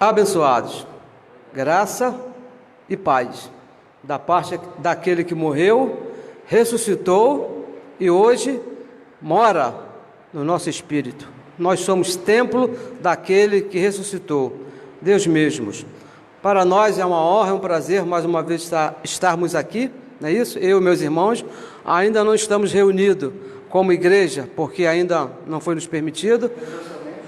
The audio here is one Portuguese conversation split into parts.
Abençoados, graça e paz, da parte daquele que morreu, ressuscitou e hoje mora no nosso espírito. Nós somos templo daquele que ressuscitou, Deus mesmo. Para nós é uma honra, é um prazer mais uma vez estarmos aqui, não é isso? Eu e meus irmãos ainda não estamos reunidos como igreja, porque ainda não foi nos permitido,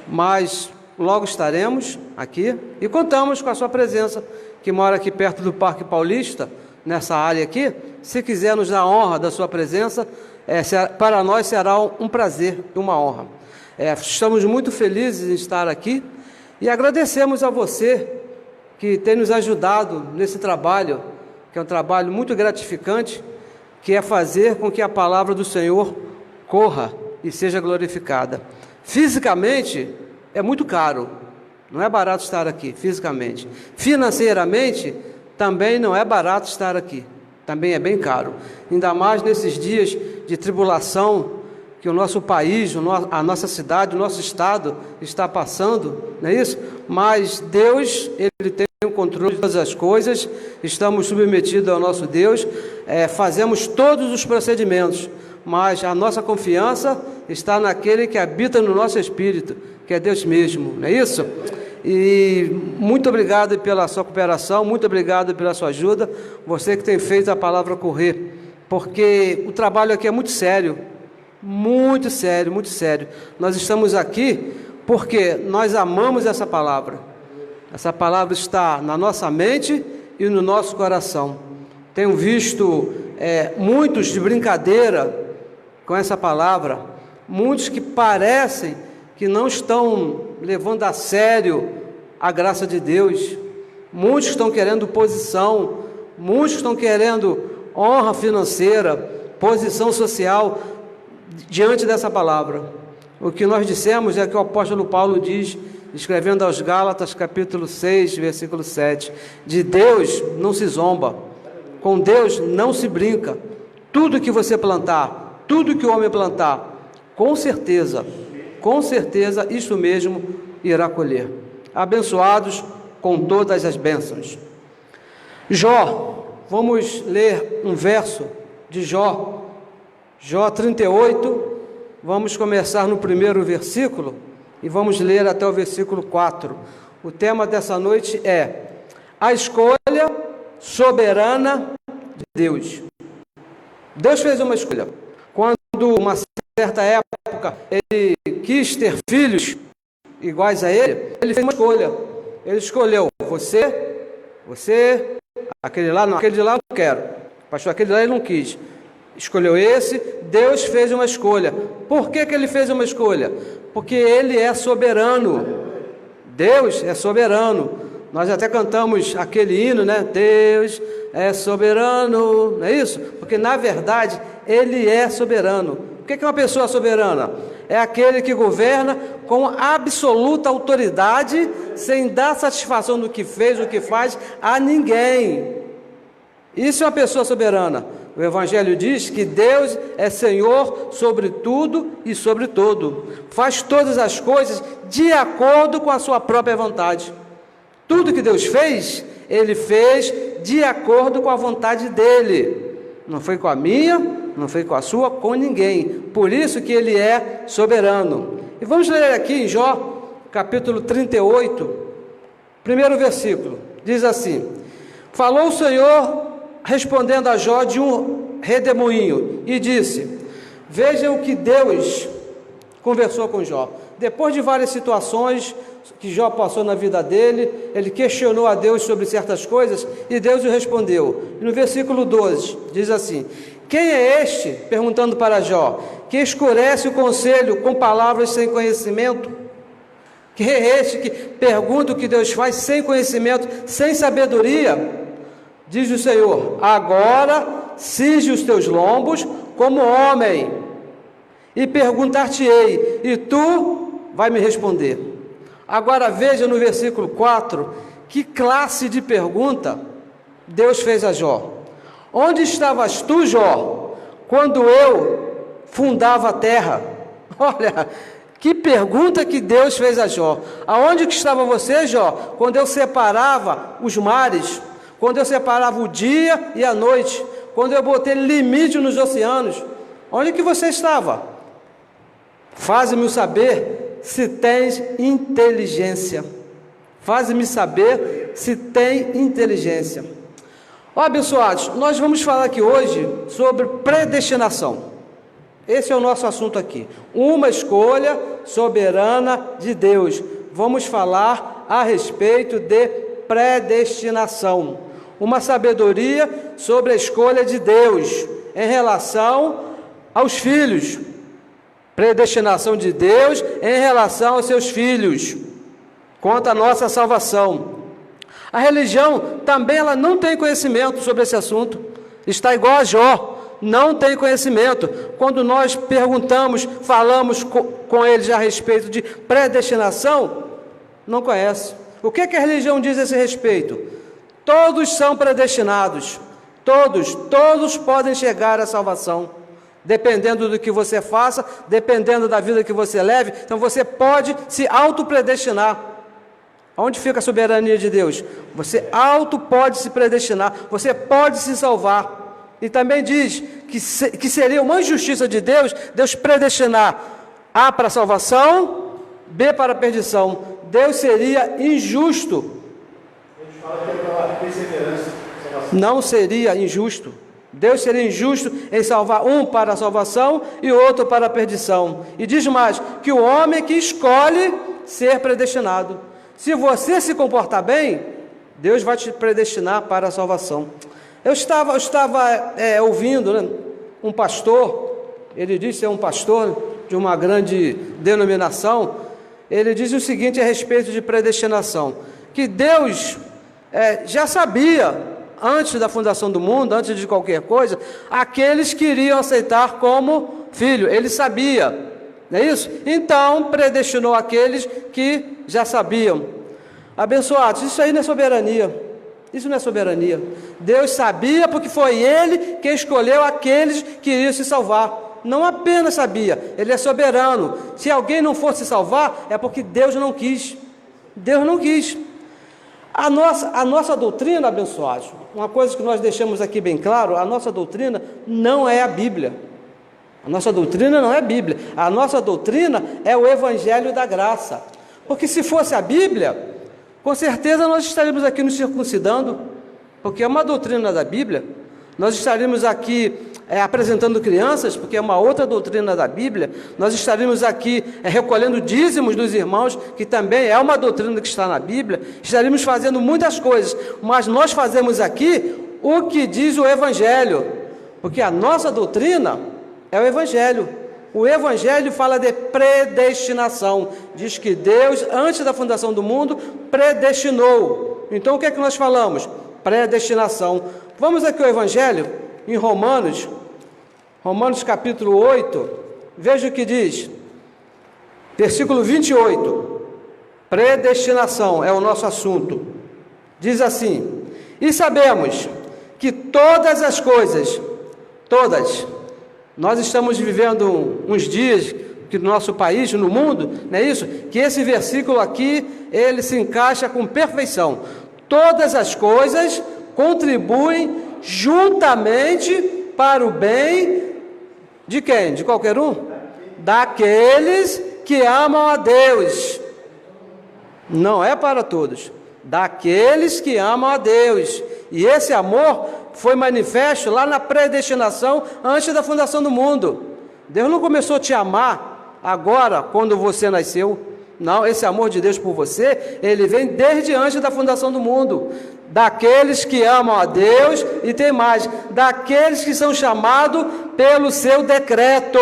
mas logo estaremos aqui e contamos com a sua presença, que mora aqui perto do Parque Paulista, nessa área aqui. Se quiser nos dar a honra da sua presença, para nós será um prazer e uma honra. Estamos muito felizes em estar aqui e agradecemos a você que tem nos ajudado nesse trabalho, que é um trabalho muito gratificante, que é fazer com que a palavra do Senhor corra e seja glorificada. Fisicamente, é muito caro, não é barato estar aqui, fisicamente. Financeiramente, também não é barato estar aqui, também é bem caro. Ainda mais nesses dias de tribulação que o nosso país, a nossa cidade, o nosso estado está passando, não é isso? Mas Deus, Ele tem o controle de todas as coisas, estamos submetidos ao nosso Deus, fazemos todos os procedimentos, mas a nossa confiança está naquele que habita no nosso espírito, que é Deus mesmo, não é isso? E muito obrigado pela sua cooperação, muito obrigado pela sua ajuda, você que tem feito a palavra correr, porque o trabalho aqui é muito sério, muito sério, muito sério. Nós estamos aqui porque nós amamos essa palavra está na nossa mente e no nosso coração. Tenho visto muitos de brincadeira com essa palavra, muitos que parecem que não estão levando a sério a graça de Deus, muitos estão querendo posição, muitos estão querendo honra financeira, posição social diante dessa palavra. O que nós dissemos é que o apóstolo Paulo diz, escrevendo aos Gálatas, capítulo 6, versículo 7, de Deus não se zomba, com Deus não se brinca. Tudo que você plantar, tudo que o homem plantar, com certeza, isso mesmo irá colher. Abençoados com todas as bênçãos. Jó, vamos ler um verso de Jó 38, vamos começar no primeiro versículo e vamos ler até o versículo 4. O tema dessa noite é a escolha soberana de Deus. Deus fez uma escolha. Quando, uma certa época, ele quis ter filhos iguais a ele fez uma escolha. Ele escolheu você, aquele lá não quero. Pastor, aquele lá ele não quis. Escolheu esse, Deus fez uma escolha. Por que ele fez uma escolha? Porque Ele é soberano. Deus é soberano. Nós até cantamos aquele hino, né? Deus é soberano, não é isso? Porque na verdade Ele é soberano. O que é uma pessoa soberana? É aquele que governa com absoluta autoridade, sem dar satisfação do que fez, o que faz a ninguém. Isso é uma pessoa soberana. O Evangelho diz que Deus é Senhor sobre tudo e sobre todo. Faz todas as coisas de acordo com a sua própria vontade. Tudo que Deus fez, Ele fez de acordo com a vontade dEle. Não foi com a minha, não foi com a sua, com ninguém. Por isso que Ele é soberano. E vamos ler aqui em Jó, capítulo 38, primeiro versículo. Diz assim: falou o Senhor respondendo a Jó de um redemoinho, e disse: veja o que Deus conversou com Jó. Depois de várias situações que Jó passou na vida dele, ele questionou a Deus sobre certas coisas, e Deus lhe respondeu. E no versículo 12, diz assim: quem é este, perguntando para Jó, que escurece o conselho com palavras sem conhecimento? Quem é este que pergunta o que Deus faz sem conhecimento, sem sabedoria? Diz o Senhor: agora cinge os teus lombos como homem, e perguntar-te-ei, e tu vai me responder. Agora veja no versículo 4, que classe de pergunta Deus fez a Jó. Onde estavas tu, Jó, quando eu fundava a terra? Olha, Que pergunta que Deus fez a Jó. Aonde que estava você, Jó, quando eu separava os mares, quando eu separava o dia e a noite, quando eu botei limite nos oceanos? Onde que você estava? Faze-me saber se tens inteligência. Faze-me saber se tem inteligência. Ó, abençoados, nós vamos falar aqui hoje sobre predestinação. Esse é o nosso assunto aqui. Uma escolha soberana de Deus. Vamos falar a respeito de predestinação. Uma sabedoria sobre a escolha de Deus em relação aos filhos. Predestinação de Deus em relação aos seus filhos, quanto à nossa salvação. A religião também ela não tem conhecimento sobre esse assunto. Está igual a Jó. Não tem conhecimento. Quando nós perguntamos, falamos com eles a respeito de predestinação, não conhece. O que a religião diz a esse respeito? Todos são predestinados. Todos podem chegar à salvação. Dependendo do que você faça, dependendo da vida que você leve, então você pode se autopredestinar. Onde fica a soberania de Deus? Você pode se predestinar, você pode se salvar. E também diz que seria uma injustiça de Deus predestinar A para a salvação, B para a perdição. Deus seria injusto. Ele fala que é para perseverança. Não seria injusto. Deus seria injusto em salvar um para a salvação e outro para a perdição. E diz mais, que o homem que escolhe ser predestinado. Se você se comportar bem, Deus vai te predestinar para a salvação. Eu estava ouvindo, né, um pastor, ele disse ser um pastor de uma grande denominação. Ele diz o seguinte a respeito de predestinação, que Deus já sabia, antes da fundação do mundo, antes de qualquer coisa, aqueles que iriam aceitar como filho. Ele sabia, não é isso? Então, predestinou aqueles que já sabiam. Abençoados, isso aí não é soberania. Isso não é soberania. Deus sabia porque foi Ele que escolheu aqueles que iriam se salvar. Não apenas sabia, Ele é soberano. Se alguém não fosse salvar, é porque Deus não quis. Deus não quis. A nossa doutrina, abençoados, uma coisa que nós deixamos aqui bem claro, a nossa doutrina não é a Bíblia. A nossa doutrina não é a Bíblia. A nossa doutrina é o Evangelho da Graça. Porque se fosse a Bíblia, com certeza nós estaríamos aqui nos circuncidando, porque é uma doutrina da Bíblia. Nós estaríamos aqui apresentando crianças, porque é uma outra doutrina da Bíblia. Nós estaríamos aqui recolhendo dízimos dos irmãos, que também é uma doutrina que está na Bíblia. Estaríamos fazendo muitas coisas, mas nós fazemos aqui o que diz o Evangelho, porque a nossa doutrina é o Evangelho. O Evangelho fala de predestinação. Diz que Deus, antes da fundação do mundo, predestinou. Então, o que é que nós falamos? Predestinação. Vamos aqui ao Evangelho, em Romanos capítulo 8. Veja o que diz. Versículo 28. Predestinação é o nosso assunto. Diz assim: e sabemos que todas as coisas, nós estamos vivendo uns dias que no nosso país, no mundo, não é isso? Que esse versículo aqui, ele se encaixa com perfeição. Todas as coisas contribuem juntamente para o bem de quem? De qualquer um? Daqueles que amam a Deus. Não é para todos. Daqueles que amam a Deus. E esse amor foi manifesto lá na predestinação, antes da fundação do mundo. Deus não começou a te amar agora, quando você nasceu. Não, esse amor de Deus por você, ele vem desde antes da fundação do mundo. Daqueles que amam a Deus, e tem mais, daqueles que são chamados pelo seu decreto.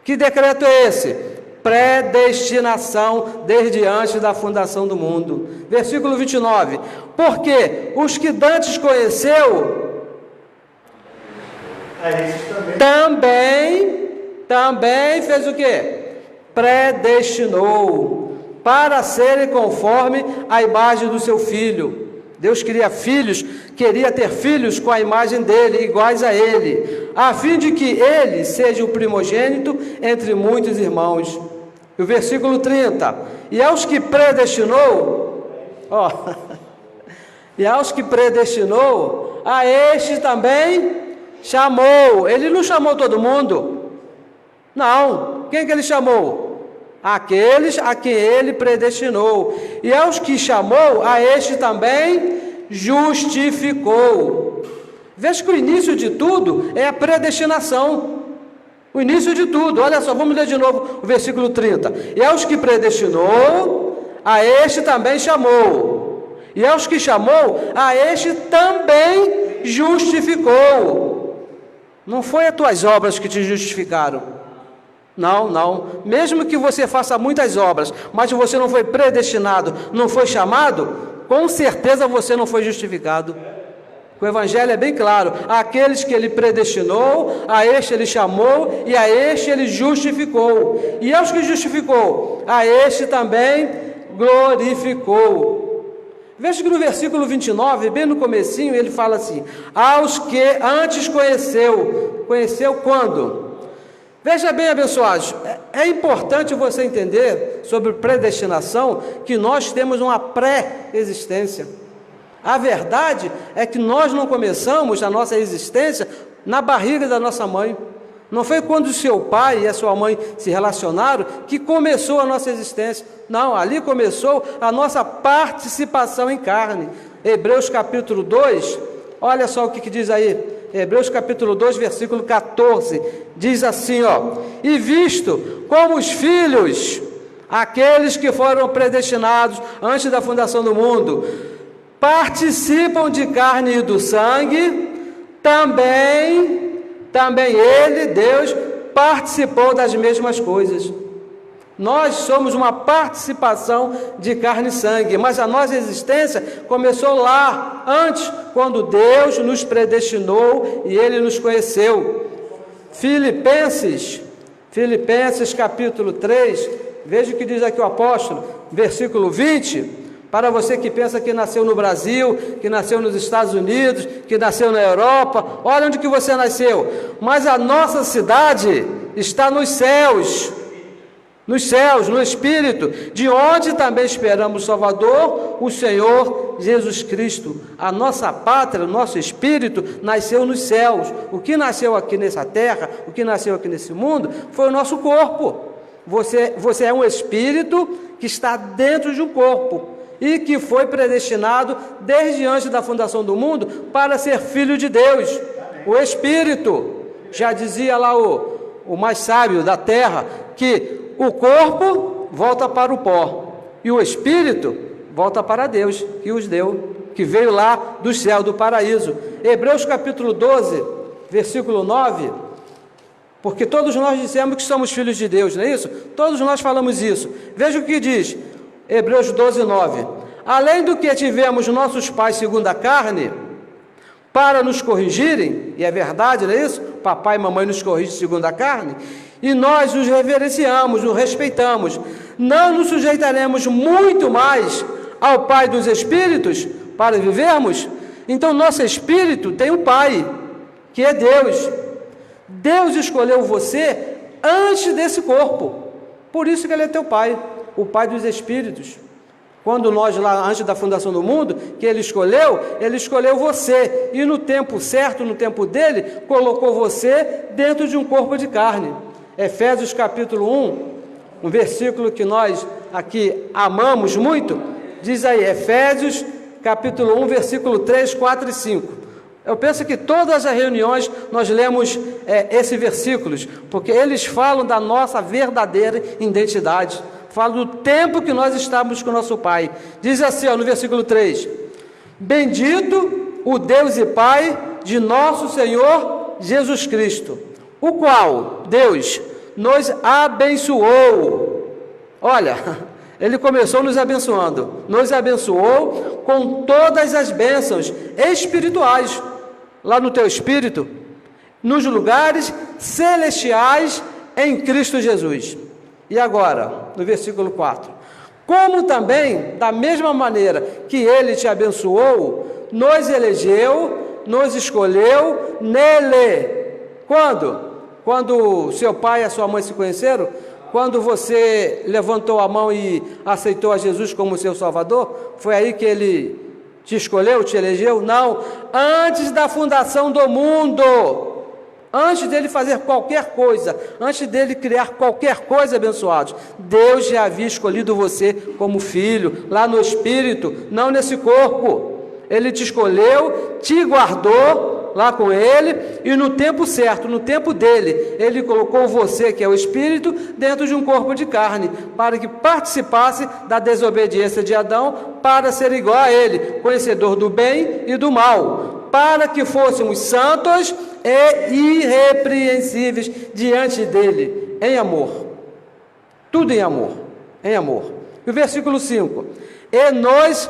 Que decreto é esse? Predestinação desde antes da fundação do mundo. Versículo 29. Porque os que dantes conheceu, também fez o quê? Predestinou para serem conforme a imagem do seu Filho. Deus queria ter filhos com a imagem dele, iguais a ele, a fim de que ele seja o primogênito entre muitos irmãos. E o versículo 30, e aos que predestinou, ó, e aos que predestinou, a este também chamou. Ele não chamou todo mundo, não. Quem que ele chamou? Aqueles a quem ele predestinou. E aos que chamou, a este também justificou. Veja que o início de tudo é a predestinação. O início de tudo, olha só, vamos ler de novo o versículo 30. E aos que predestinou, a este também chamou. E aos que chamou, a este também justificou. Não foi as tuas obras que te justificaram. Não, não. Mesmo que você faça muitas obras, mas você não foi predestinado, não foi chamado, com certeza você não foi justificado. O Evangelho é bem claro: aqueles que ele predestinou, a este ele chamou, e a este ele justificou. E aos que justificou, a este também glorificou. Veja que no versículo 29, bem no comecinho, ele fala assim: aos que antes conheceu. Conheceu quando? Veja bem, abençoados, é importante você entender sobre predestinação que nós temos uma pré-existência. A verdade é que nós não começamos a nossa existência na barriga da nossa mãe. Não foi quando o seu pai e a sua mãe se relacionaram que começou a nossa existência. Não, ali começou a nossa participação em carne. Hebreus capítulo 2, olha só o que diz aí. Hebreus capítulo 2, versículo 14, diz assim, ó: e visto como os filhos, aqueles que foram predestinados antes da fundação do mundo, participam de carne e do sangue, também ele, Deus, participou das mesmas coisas. Nós somos uma participação de carne e sangue, mas a nossa existência começou lá, antes, quando Deus nos predestinou e Ele nos conheceu. Filipenses capítulo 3, veja o que diz aqui o apóstolo, versículo 20, para você que pensa que nasceu no Brasil, que nasceu nos Estados Unidos, que nasceu na Europa, olha onde que você nasceu, mas a nossa cidade está nos céus, no Espírito, de onde também esperamos o Salvador, o Senhor Jesus Cristo. A nossa pátria, o nosso espírito nasceu nos céus. O que nasceu aqui nessa terra, o que nasceu aqui nesse mundo, foi o nosso corpo. Você é um espírito que está dentro de um corpo e que foi predestinado desde antes da fundação do mundo para ser filho de Deus. O espírito, já dizia lá o mais sábio da terra, que o corpo volta para o pó e o espírito volta para Deus, que os deu, que veio lá do céu, do paraíso. Hebreus capítulo 12, versículo 9, porque todos nós dissemos que somos filhos de Deus, não é isso? Todos nós falamos isso. Veja o que diz Hebreus 12, 9: além do que tivemos nossos pais segundo a carne, para nos corrigirem, e é verdade, não é isso? Papai e mamãe nos corrigem segundo a carne, e nós os reverenciamos, os respeitamos, não nos sujeitaremos muito mais ao Pai dos Espíritos para vivermos? Então nosso espírito tem um Pai, que é Deus. Deus escolheu você antes desse corpo, por isso que Ele é teu Pai, o Pai dos Espíritos. Quando nós lá, antes da fundação do mundo, que Ele escolheu você, e no tempo certo, no tempo dele, colocou você dentro de um corpo de carne. Efésios capítulo 1, um versículo que nós aqui amamos muito, diz aí, Efésios capítulo 1, versículo 3, 4 e 5. Eu penso que todas as reuniões nós lemos esses versículos, porque eles falam da nossa verdadeira identidade, falam do tempo que nós estávamos com o nosso Pai. Diz assim, ó, no versículo 3: bendito o Deus e Pai de nosso Senhor Jesus Cristo, o qual, Deus, nos abençoou. Olha, Ele começou nos abençoou com todas as bênçãos espirituais, lá no teu espírito, nos lugares celestiais em Cristo Jesus. E agora, no versículo 4: como também, da mesma maneira que Ele te abençoou, nos elegeu, nos escolheu nele. Quando? Quando seu pai e a sua mãe se conheceram? quando você levantou a mão e aceitou a Jesus como seu Salvador? Foi aí que Ele te escolheu, te elegeu? Não, antes da fundação do mundo, antes dele fazer qualquer coisa, antes dele criar qualquer coisa, abençoados, Deus já havia escolhido você como filho, lá no Espírito, não nesse corpo. Ele te escolheu, te guardou lá com Ele, e no tempo certo, no tempo dele, Ele colocou você, que é o Espírito, dentro de um corpo de carne, para que participasse da desobediência de Adão, para ser igual a Ele, conhecedor do bem e do mal, para que fôssemos santos e irrepreensíveis diante dele, em amor. Tudo em amor, em amor. E o versículo 5: e nos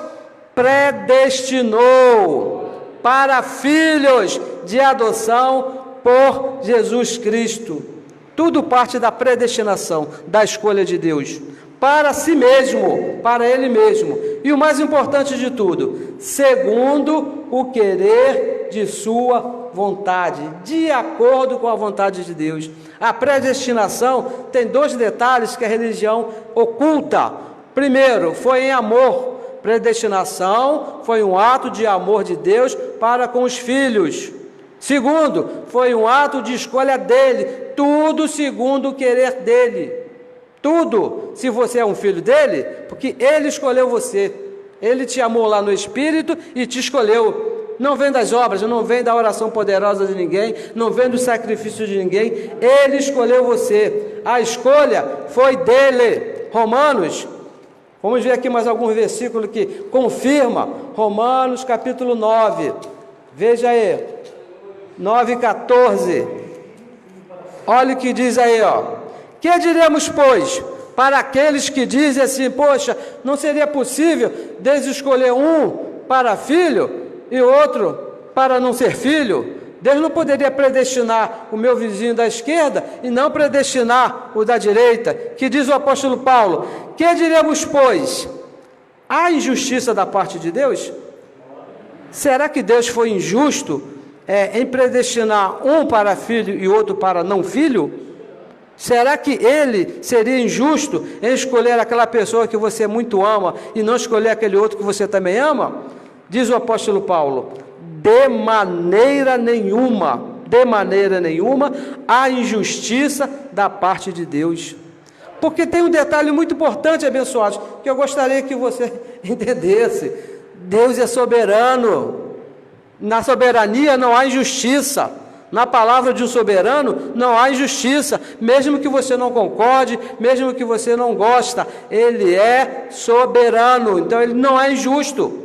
predestinou para filhos de adoção por Jesus Cristo. Tudo parte da predestinação, da escolha de Deus, para si mesmo, para Ele mesmo. E o mais importante de tudo, segundo o querer de sua vontade, de acordo com a vontade de Deus. A predestinação tem 2 detalhes que a religião oculta. Primeiro, foi em amor. Predestinação foi um ato de amor de Deus para com os filhos. Segundo, foi um ato de escolha dele, tudo segundo o querer dele. Tudo, se você é um filho dele, porque ele escolheu você. Ele te amou lá no Espírito e te escolheu. Não vem das obras, não vem da oração poderosa de ninguém, não vem do sacrifício de ninguém. Ele escolheu você. A escolha foi dele. Romanos, vamos ver aqui mais algum versículo que confirma. Romanos capítulo 9. Veja aí. 9:14. Olha o que diz aí, ó. Que diremos, pois, para aqueles que dizem assim: poxa, não seria possível Deus escolher um para filho e outro para não ser filho? Deus não poderia predestinar o meu vizinho da esquerda e não predestinar o da direita? Que diz o apóstolo Paulo: que diremos, pois? Há injustiça da parte de Deus? Será que Deus foi injusto em predestinar um para filho e outro para não filho? Será que Ele seria injusto em escolher aquela pessoa que você muito ama e não escolher aquele outro que você também ama? Diz o apóstolo Paulo: de maneira nenhuma há injustiça da parte de Deus. Porque tem um detalhe muito importante, abençoados, que eu gostaria que você entendesse. Deus é soberano. Na soberania não há injustiça. Na palavra de um soberano não há injustiça. Mesmo que você não concorde, mesmo que você não gosta, Ele é soberano. Então Ele não é injusto.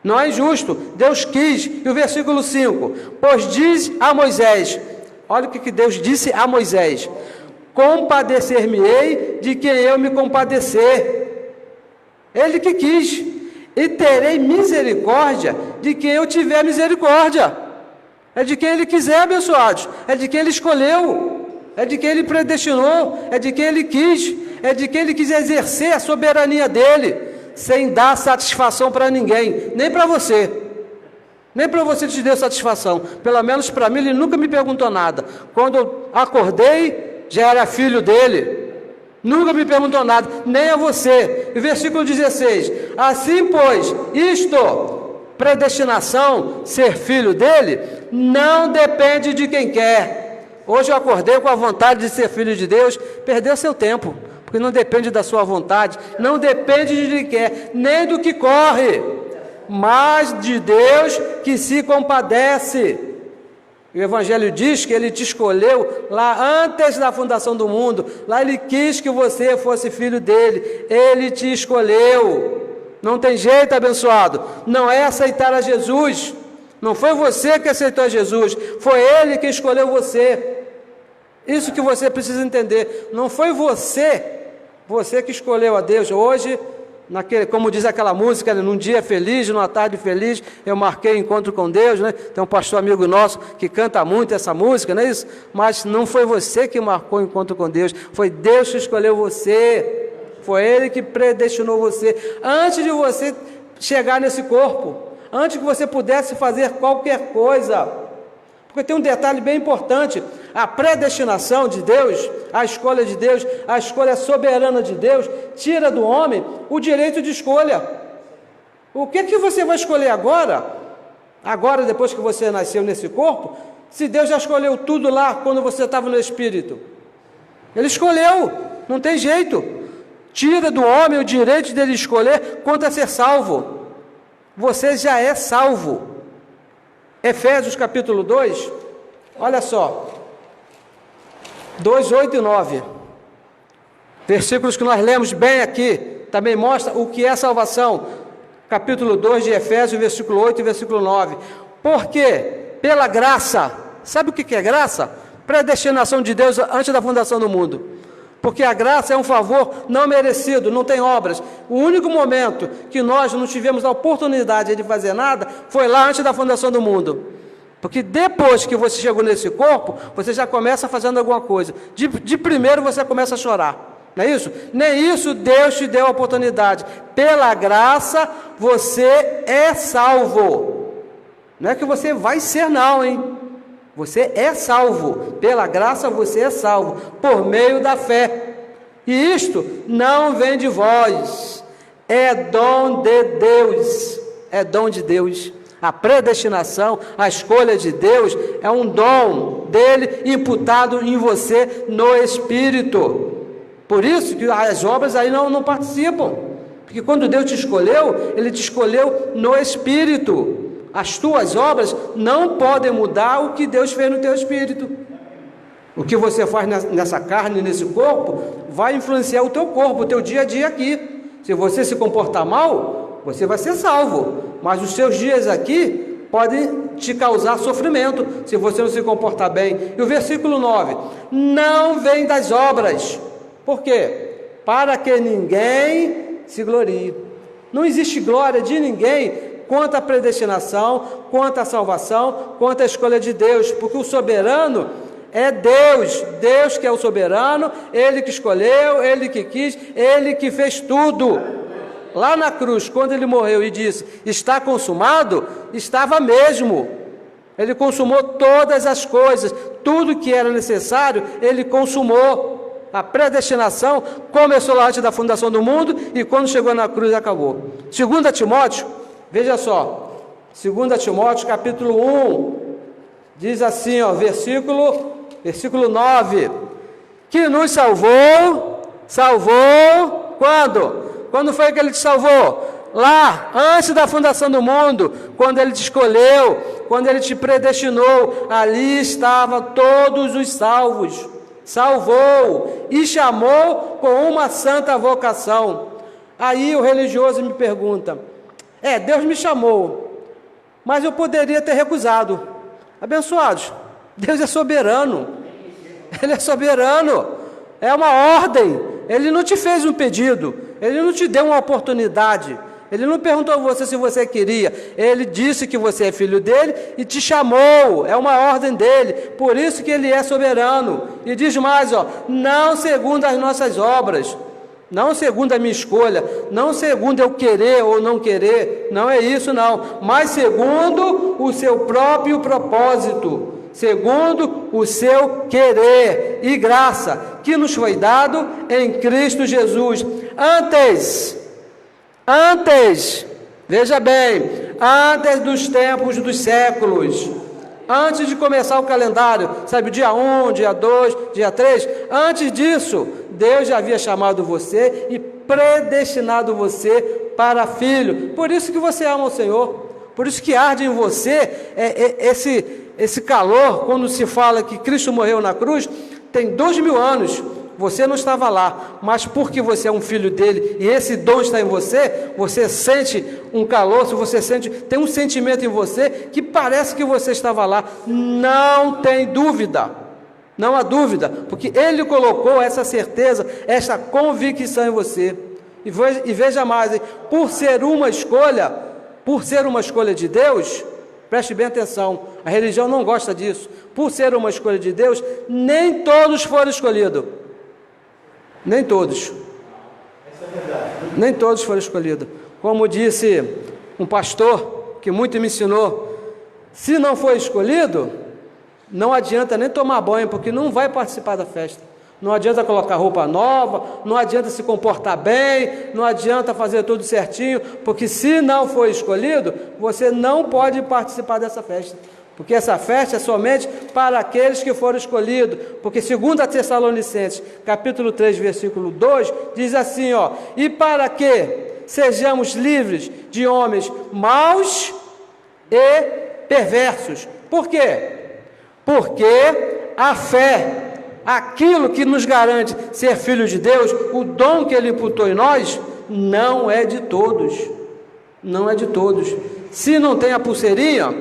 Não é injusto. Deus quis. E o versículo 5: pois diz a Moisés, olha o que Deus disse a Moisés: compadecer-me-ei de quem eu me compadecer. Ele que quis. E terei misericórdia de quem eu tiver misericórdia. É de quem Ele quiser, abençoados. É de quem Ele escolheu. É de quem Ele predestinou. É de quem Ele quis. É de quem Ele quis exercer a soberania dEle, sem dar satisfação para ninguém, nem para você. Nem para você te deu satisfação. Pelo menos para mim, Ele nunca me perguntou nada. Quando eu acordei, já era filho dEle. Nunca me perguntou nada, nem a você. E versículo 16: assim, pois, predestinação, ser filho dele, não depende de quem quer. Hoje eu acordei com a vontade de ser filho de Deus, perdeu seu tempo, porque não depende da sua vontade, não depende de quem quer, nem do que corre, mas de Deus que se compadece. O Evangelho diz que Ele te escolheu lá antes da fundação do mundo. Lá Ele quis que você fosse filho dEle. Ele te escolheu. Não tem jeito, abençoado. Não é aceitar a Jesus. Não foi você que aceitou a Jesus. Foi Ele que escolheu você. Isso que você precisa entender. Não foi você que escolheu a Deus. Hoje, como diz aquela música, num dia feliz, numa tarde feliz, eu marquei encontro com Deus, né? Tem um pastor amigo nosso que canta muito essa música, não é isso? Mas não foi você que marcou o encontro com Deus, foi Deus que escolheu você, foi Ele que predestinou você, antes de você chegar nesse corpo, antes que você pudesse fazer qualquer coisa, Porque tem um detalhe bem importante: a predestinação de Deus, a escolha de Deus, a escolha soberana de Deus, tira do homem o direito de escolha. O que você vai escolher agora, depois que você nasceu nesse corpo, se Deus já escolheu tudo lá quando você estava no Espírito? Ele escolheu, não tem jeito. Tira do homem o direito dele escolher quanto a ser salvo. Você já é salvo. Efésios capítulo 2, olha só, 2, 8 e 9, versículos que nós lemos bem aqui, também mostra o que é salvação. Capítulo 2 de Efésios, versículo 8 e versículo 9. Porque pela graça, sabe o que é graça? Predestinação de Deus antes da fundação do mundo. Porque a graça é um favor não merecido, não tem obras. O único momento que nós não tivemos a oportunidade de fazer nada foi lá antes da fundação do mundo. Porque depois que você chegou nesse corpo, você já começa fazendo alguma coisa. De primeiro você começa a chorar, não é isso? Nem isso Deus te deu a oportunidade. Pela graça você é salvo. Não é que você vai ser não, hein? Você é salvo, pela graça você é salvo, por meio da fé. E isto não vem de vós, é dom de Deus, é dom de Deus. A predestinação, a escolha de Deus é um dom dele imputado em você no Espírito. Por isso que as obras aí não participam, porque quando Deus te escolheu, Ele te escolheu no Espírito. As tuas obras não podem mudar o que Deus fez no teu espírito. O que você faz nessa carne, nesse corpo, vai influenciar o teu corpo, o teu dia a dia aqui. Se você se comportar mal, você vai ser salvo, mas os seus dias aqui podem te causar sofrimento, se você não se comportar bem. E o versículo 9, não vem das obras. Por quê? Para que ninguém se glorie. Não existe glória de ninguém quanto à predestinação, quanto à salvação, quanto à escolha de Deus, porque o soberano é Deus, Deus que é o soberano, Ele que escolheu, Ele que quis, Ele que fez tudo. Lá na cruz, quando Ele morreu e disse, está consumado, estava mesmo. Ele consumou todas as coisas, tudo que era necessário, Ele consumou. A predestinação começou lá antes da fundação do mundo e quando chegou na cruz acabou. 2 Timóteo, veja só, 2 Timóteo capítulo 1, diz assim, ó, versículo 9, que nos salvou quando? Quando foi que Ele te salvou? Lá, antes da fundação do mundo, quando Ele te escolheu, quando Ele te predestinou, ali estavam todos os salvos, salvou e chamou com uma santa vocação. Aí o religioso me pergunta, Deus me chamou, mas eu poderia ter recusado. Abençoados, Deus é soberano, Ele é soberano, é uma ordem, Ele não te fez um pedido, Ele não te deu uma oportunidade, Ele não perguntou a você se você queria, Ele disse que você é filho dEle e te chamou, é uma ordem dEle, por isso que Ele é soberano. E diz mais, ó, não segundo as nossas obras, não segundo a minha escolha, não segundo eu querer ou não querer, não é isso não, mas segundo o seu próprio propósito, segundo o seu querer e graça, que nos foi dado em Cristo Jesus, antes, veja bem, antes dos tempos dos séculos, antes de começar o calendário, sabe, dia 1, dia 2, dia 3, antes disso, Deus já havia chamado você e predestinado você para filho. Por isso que você ama o Senhor, por isso que arde em você esse calor, quando se fala que Cristo morreu na cruz, tem 2000 anos, você não estava lá, mas porque você é um filho dele e esse dom está em você, você sente um calor, tem um sentimento em você que parece que você estava lá. Não tem dúvida, não há dúvida, porque Ele colocou essa certeza, essa convicção em você. E veja mais, hein? Por ser uma escolha de Deus, preste bem atenção, a religião não gosta disso. Por ser uma escolha de Deus, nem todos foram escolhidos. Nem todos. Nem todos foram escolhidos. Como disse um pastor que muito me ensinou, se não foi escolhido, Não adianta nem tomar banho, porque não vai participar da festa. Não adianta colocar roupa nova, não adianta se comportar bem, não adianta fazer tudo certinho, porque se não for escolhido, você não pode participar dessa festa. Porque essa festa é somente para aqueles que foram escolhidos. Porque segundo a Tessalonicenses, capítulo 3, versículo 2, diz assim, ó: e para que sejamos livres de homens maus e perversos. Por quê? Porque a fé, aquilo que nos garante ser filhos de Deus, o dom que Ele imputou em nós, não é de todos. Não é de todos. Se não tem a pulseirinha,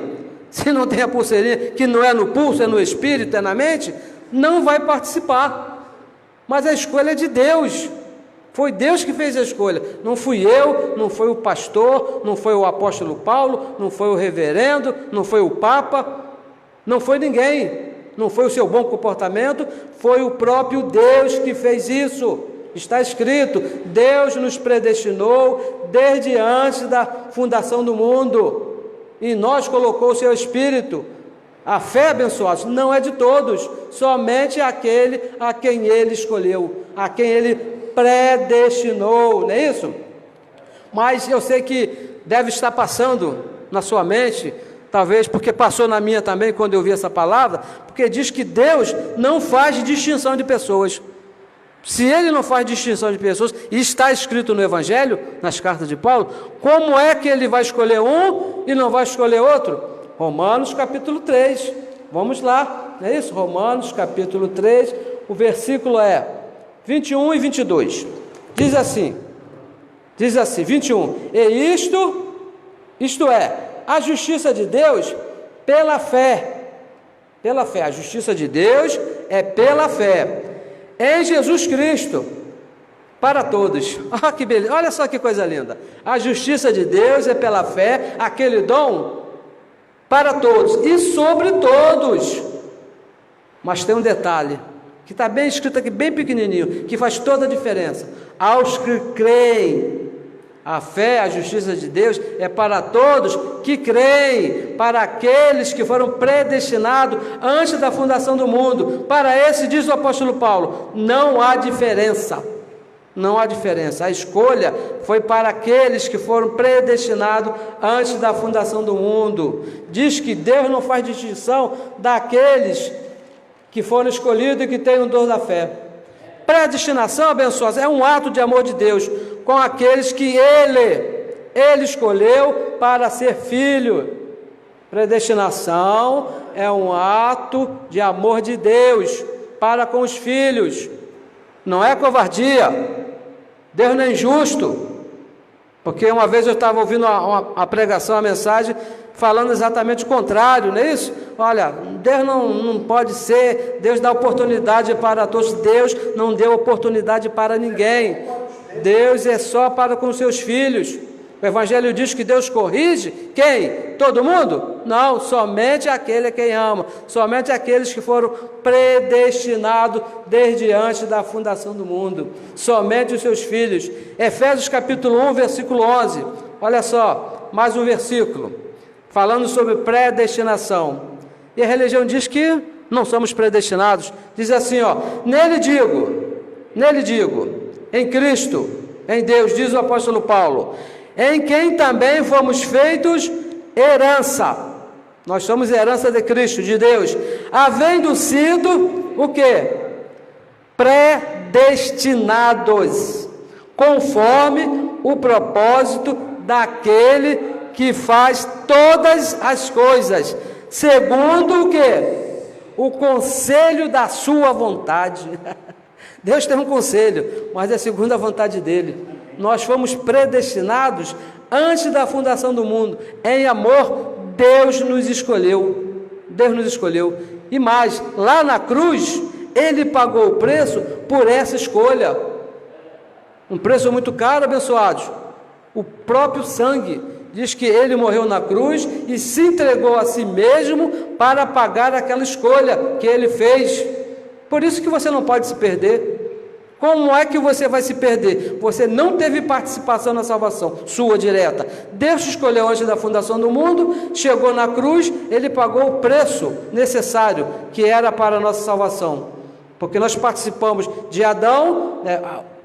que não é no pulso, é no espírito, é na mente, não vai participar. Mas a escolha é de Deus. Foi Deus que fez a escolha. Não fui eu, não foi o pastor, não foi o apóstolo Paulo, não foi o reverendo, não foi o Papa, não foi ninguém. Não foi o seu bom comportamento, foi o próprio Deus que fez isso. Está escrito: Deus nos predestinou desde antes da fundação do mundo. E nós colocou o seu Espírito. A fé, abençoados, não é de todos, somente aquele a quem Ele escolheu, a quem Ele predestinou, não é isso? Mas eu sei que deve estar passando na sua mente, talvez porque passou na minha também quando eu vi essa palavra, porque diz que Deus não faz distinção de pessoas. Se Ele não faz distinção de pessoas, e está escrito no Evangelho, nas cartas de Paulo, como é que Ele vai escolher um e não vai escolher outro? Romanos capítulo 3, vamos lá, não é isso? Romanos capítulo 3, o versículo é 21 e 22, diz assim, 21, e isto é, a justiça de Deus pela fé, a justiça de Deus é pela fé, em Jesus Cristo, para todos. Ah, que beleza, olha só que coisa linda. A justiça de Deus é pela fé, aquele dom para todos e sobre todos. Mas tem um detalhe, que está bem escrito aqui, bem pequenininho, que faz toda a diferença. Aos que creem. A fé, a justiça de Deus é para todos que creem, para aqueles que foram predestinados antes da fundação do mundo. Para esse, diz o apóstolo Paulo, não há diferença. Não há diferença. A escolha foi para aqueles que foram predestinados antes da fundação do mundo. Diz que Deus não faz distinção daqueles que foram escolhidos e que têm o dom da fé. Predestinação, abençosa, é um ato de amor de Deus com aqueles que Ele escolheu para ser filho. Predestinação é um ato de amor de Deus para com os filhos. Não é covardia. Deus não é injusto. Porque uma vez eu estava ouvindo a pregação, a mensagem, falando exatamente o contrário, não é isso? Olha, Deus não pode ser, Deus dá oportunidade para todos, Deus não deu oportunidade para ninguém, Deus é só para com seus filhos. O Evangelho diz que Deus corrige, quem? Todo mundo? Não, somente aquele a quem ama, somente aqueles que foram predestinados desde antes da fundação do mundo, somente os seus filhos. Efésios capítulo 1, versículo 11, olha só, mais um versículo, falando sobre predestinação. E a religião diz que não somos predestinados, diz assim, ó, nele digo, em Cristo, em Deus, diz o apóstolo Paulo, em quem também fomos feitos herança. Nós somos herança de Cristo, de Deus, havendo sido o quê? Predestinados, conforme o propósito daquele que faz todas as coisas, segundo o quê? O conselho da sua vontade. Deus tem um conselho, mas é segundo a vontade dele. Nós fomos predestinados antes da fundação do mundo. Em amor, Deus nos escolheu. E mais, lá na cruz, Ele pagou o preço por essa escolha. Um preço muito caro, abençoados. O próprio sangue. Diz que Ele morreu na cruz e se entregou a si mesmo para pagar aquela escolha que Ele fez. Por isso que você não pode se perder. Como é que você vai se perder? Você não teve participação na salvação, sua direta. Deus te escolheu antes da fundação do mundo, chegou na cruz, Ele pagou o preço necessário, que era para a nossa salvação. Porque nós participamos de Adão,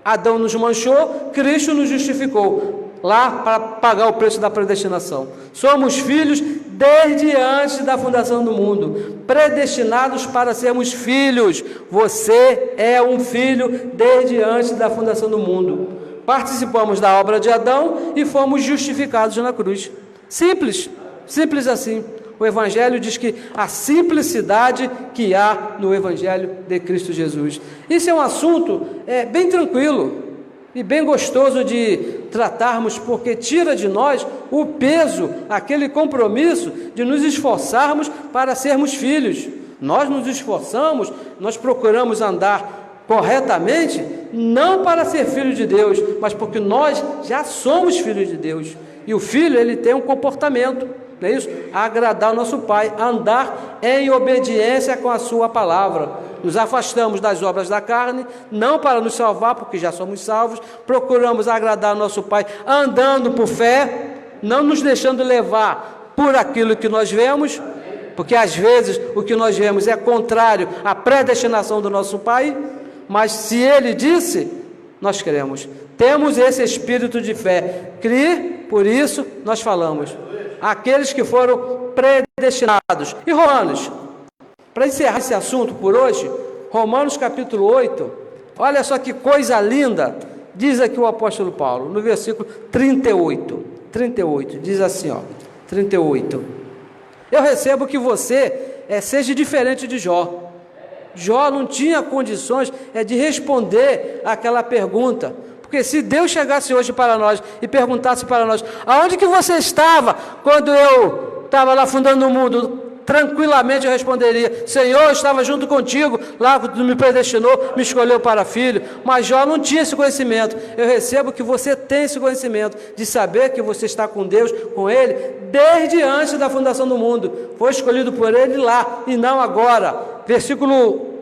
Adão nos manchou, Cristo nos justificou, lá para pagar o preço da predestinação. Somos filhos desde antes da fundação do mundo, predestinados para sermos filhos. Você é um filho desde antes da fundação do mundo. Participamos da obra de Adão e fomos justificados na cruz. Simples, simples assim. O Evangelho diz que a simplicidade que há no Evangelho de Cristo Jesus. Isso é um assunto bem tranquilo e bem gostoso de tratarmos, porque tira de nós o peso, aquele compromisso de nos esforçarmos para sermos filhos. Nós nos esforçamos, nós procuramos andar corretamente, não para ser filho de Deus, mas porque nós já somos filhos de Deus. E o filho, ele tem um comportamento, não é isso? Agradar o nosso Pai, andar em obediência com a sua palavra. Nos afastamos das obras da carne, não para nos salvar, porque já somos salvos. Procuramos agradar o nosso Pai, andando por fé, não nos deixando levar por aquilo que nós vemos, porque às vezes o que nós vemos é contrário à predestinação do nosso Pai, mas se Ele disse, nós cremos. Temos esse espírito de fé. Crer, por isso nós falamos. Aqueles que foram predestinados. E Romanos, para encerrar esse assunto por hoje, Romanos capítulo 8, olha só que coisa linda, diz aqui o apóstolo Paulo, no versículo 38, diz assim, 38, eu recebo que você seja diferente de Jó. Jó não tinha condições de responder aquela pergunta, porque se Deus chegasse hoje para nós e perguntasse para nós, aonde que você estava quando eu estava lá fundando o mundo? Tranquilamente eu responderia, Senhor, eu estava junto contigo, lá quando me predestinou, me escolheu para filho. Mas Jó não tinha esse conhecimento. Eu recebo que você tem esse conhecimento, de saber que você está com Deus, com Ele, desde antes da fundação do mundo. Foi escolhido por Ele lá, e não agora.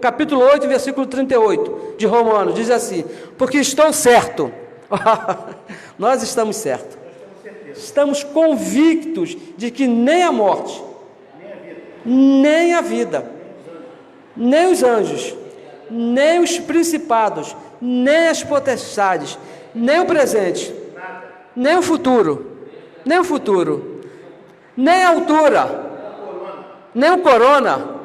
Capítulo 8, versículo 38, de Romanos, diz assim, porque estou certo, nós estamos certos, estamos convictos de que nem a morte, nem a vida, nem os anjos, nem os principados, nem as potestades, nem o presente, nem o futuro, nem a altura, nem o corona,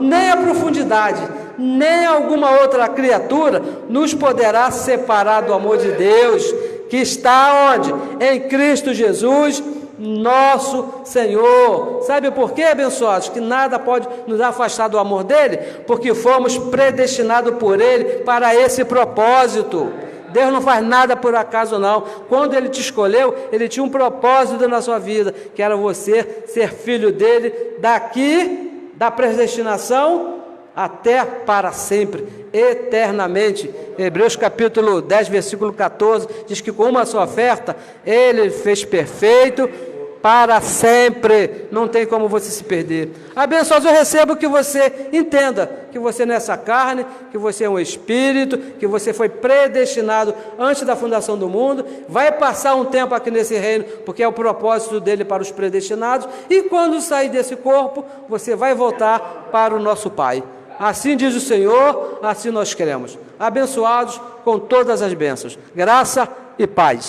nem a profundidade, nem alguma outra criatura nos poderá separar do amor de Deus, que está onde? Em Cristo Jesus, nosso Senhor. Sabe por quê, abençoados? Que nada pode nos afastar do amor dele, porque fomos predestinados por ele para esse propósito. Deus não faz nada por acaso não. Quando Ele te escolheu, Ele tinha um propósito na sua vida, que era você ser filho dele daqui, da predestinação, até para sempre, eternamente. Hebreus capítulo 10, versículo 14, diz que com uma só oferta, Ele fez perfeito para sempre, não tem como você se perder. Abençoado, eu recebo que você entenda que você nessa carne, que você é um espírito, que você foi predestinado antes da fundação do mundo, vai passar um tempo aqui nesse reino, porque é o propósito dele para os predestinados, e quando sair desse corpo, você vai voltar para o nosso Pai. Assim diz o Senhor, assim nós queremos. Abençoados com todas as bênçãos, graça e paz.